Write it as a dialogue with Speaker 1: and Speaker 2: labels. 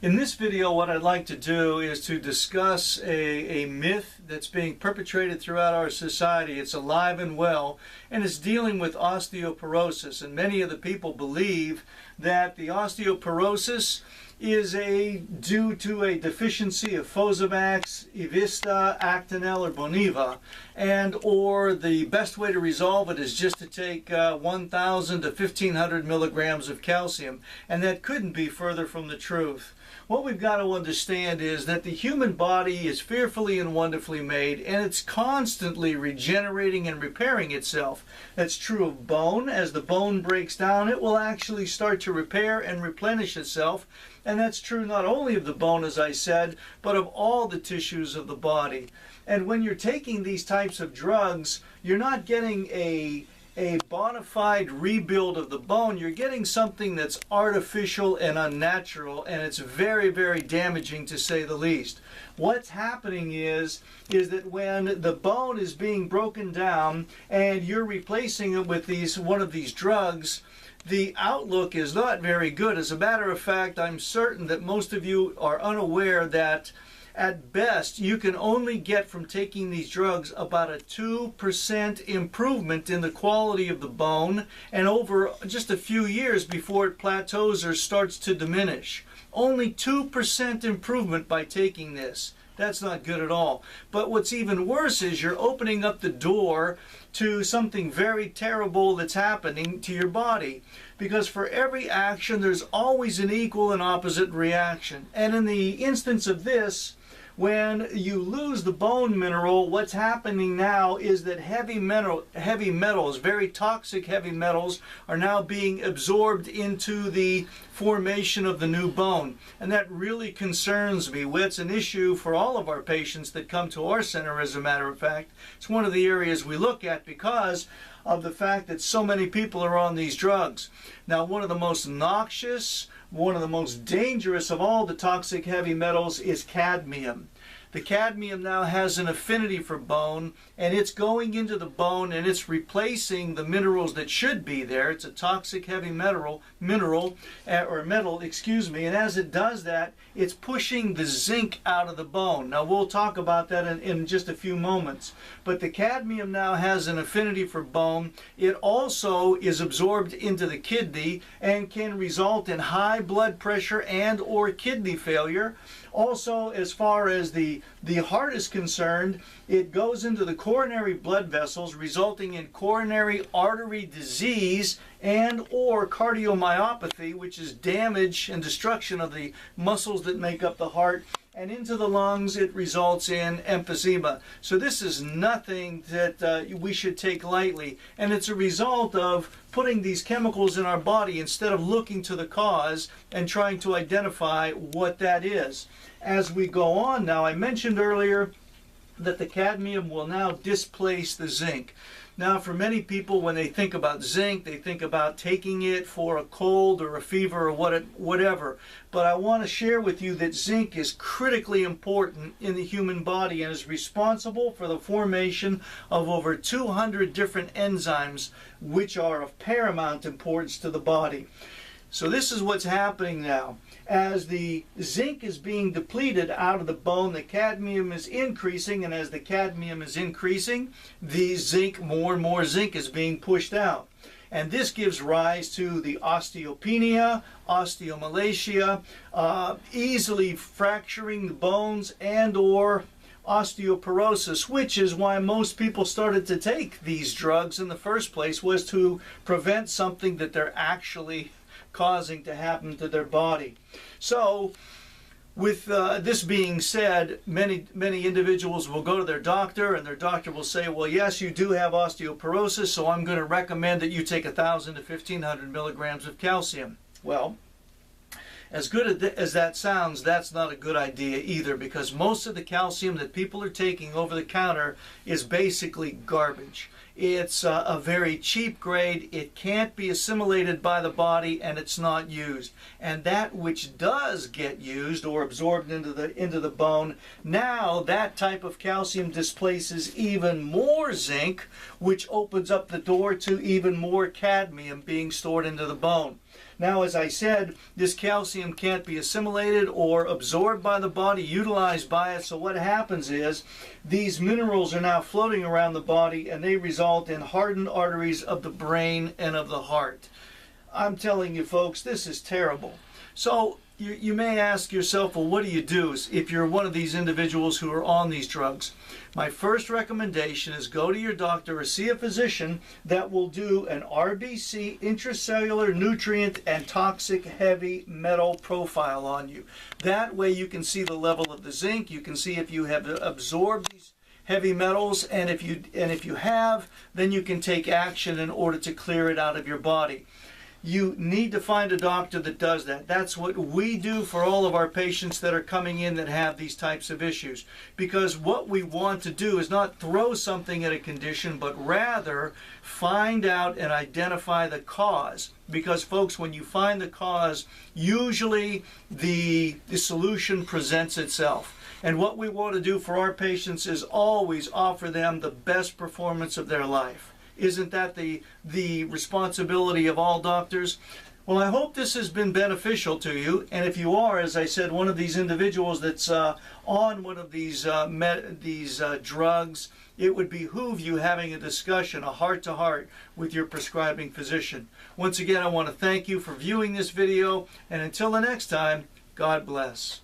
Speaker 1: In this video, what I'd like to do is to discuss a myth that's being perpetrated throughout our society. It's alive and well, and it's dealing with osteoporosis. And many of the people believe that the osteoporosis is due to a deficiency of Fosamax, Evista, Actonel, or Boniva, or the best way to resolve it is just to take 1,000 to 1,500 milligrams of calcium, and that couldn't be further from the truth. What we've got to understand is that the human body is fearfully and wonderfully made, and it's constantly regenerating and repairing itself. That's true of bone. As the bone breaks down, it will actually start to repair and replenish itself. And that's true not only of the bone, as I said, but of all the tissues of the body. And when you're taking these types of drugs, you're not getting a bona fide rebuild of the bone. You're getting something that's artificial and unnatural, and it's very, very damaging, to say the least. What's happening is that when the bone is being broken down and you're replacing it with one of these drugs, the outlook is not very good. As a matter of fact, I'm certain that most of you are unaware that at best you can only get from taking these drugs about a 2% improvement in the quality of the bone, and over just a few years before it plateaus or starts to diminish. Only 2% improvement by taking this. That's not good at all. But what's even worse is you're opening up the door to something very terrible that's happening to your body. Because for every action, there's always an equal and opposite reaction. And in the instance of this, when you lose the bone mineral, what's happening now is that heavy metals, very toxic heavy metals, are now being absorbed into the formation of the new bone. And that really concerns me. It's an issue for all of our patients that come to our center, as a matter of fact. It's one of the areas we look at because of the fact that so many people are on these drugs. Now, one of the most noxious, one of the most dangerous of all the toxic heavy metals is cadmium. The cadmium now has an affinity for bone, and it's going into the bone and it's replacing the minerals that should be there. It's a toxic heavy metal, and as it does that, it's pushing the zinc out of the bone. Now, we'll talk about that in just a few moments. But the cadmium now has an affinity for bone. It also is absorbed into the kidney and can result in high blood pressure and or kidney failure. Also, as far as the heart is concerned, it goes into the coronary blood vessels, resulting in coronary artery disease and or cardiomyopathy, which is damage and destruction of the muscles that make up the heart. And into the lungs, it results in emphysema. So this is nothing that we should take lightly. And it's a result of putting these chemicals in our body instead of looking to the cause and trying to identify what that is. As we go on now, I mentioned earlier that the cadmium will now displace the zinc. Now, for many people, when they think about zinc, they think about taking it for a cold or a fever or whatever. But I want to share with you that zinc is critically important in the human body and is responsible for the formation of over 200 different enzymes, which are of paramount importance to the body. So this is what's happening now. As the zinc is being depleted out of the bone, the cadmium is increasing, and as the cadmium is increasing, more and more zinc is being pushed out. And this gives rise to the osteopenia, osteomalacia, easily fracturing the bones, and or osteoporosis, which is why most people started to take these drugs in the first place, was to prevent something that they're actually causing to happen to their body. So with this being said, many individuals will go to their doctor, and their doctor will say, well, yes, you do have osteoporosis, so I'm going to recommend that you take 1,000 to 1,500 milligrams of calcium. Well, as good as that sounds, that's not a good idea either, because most of the calcium that people are taking over the counter is basically garbage. It's a very cheap grade. It can't be assimilated by the body, and it's not used. And that which does get used or absorbed into the bone, now that type of calcium displaces even more zinc, which opens up the door to even more cadmium being stored into the bone. Now, as I said, this calcium can't be assimilated or absorbed by the body, utilized by it. So what happens is these minerals are now floating around the body, and they result in hardened arteries of the brain and of the heart. I'm telling you folks, this is terrible. So you may ask yourself, well, what do you do if you're one of these individuals who are on these drugs? My first recommendation is go to your doctor or see a physician that will do an RBC, intracellular nutrient and toxic heavy metal profile on you. That way you can see the level of the zinc, you can see if you have absorbed these heavy metals, and if you have, then you can take action in order to clear it out of your body. You need to find a doctor that does that. That's what we do for all of our patients that are coming in that have these types of issues. Because what we want to do is not throw something at a condition, but rather find out and identify the cause. Because folks, when you find the cause, usually the solution presents itself. And what we want to do for our patients is always offer them the best performance of their life. Isn't that the responsibility of all doctors? Well, I hope this has been beneficial to you. And if you are, as I said, one of these individuals that's on one of these drugs, it would behoove you having a discussion, a heart-to-heart, with your prescribing physician. Once again, I want to thank you for viewing this video. And until the next time, God bless.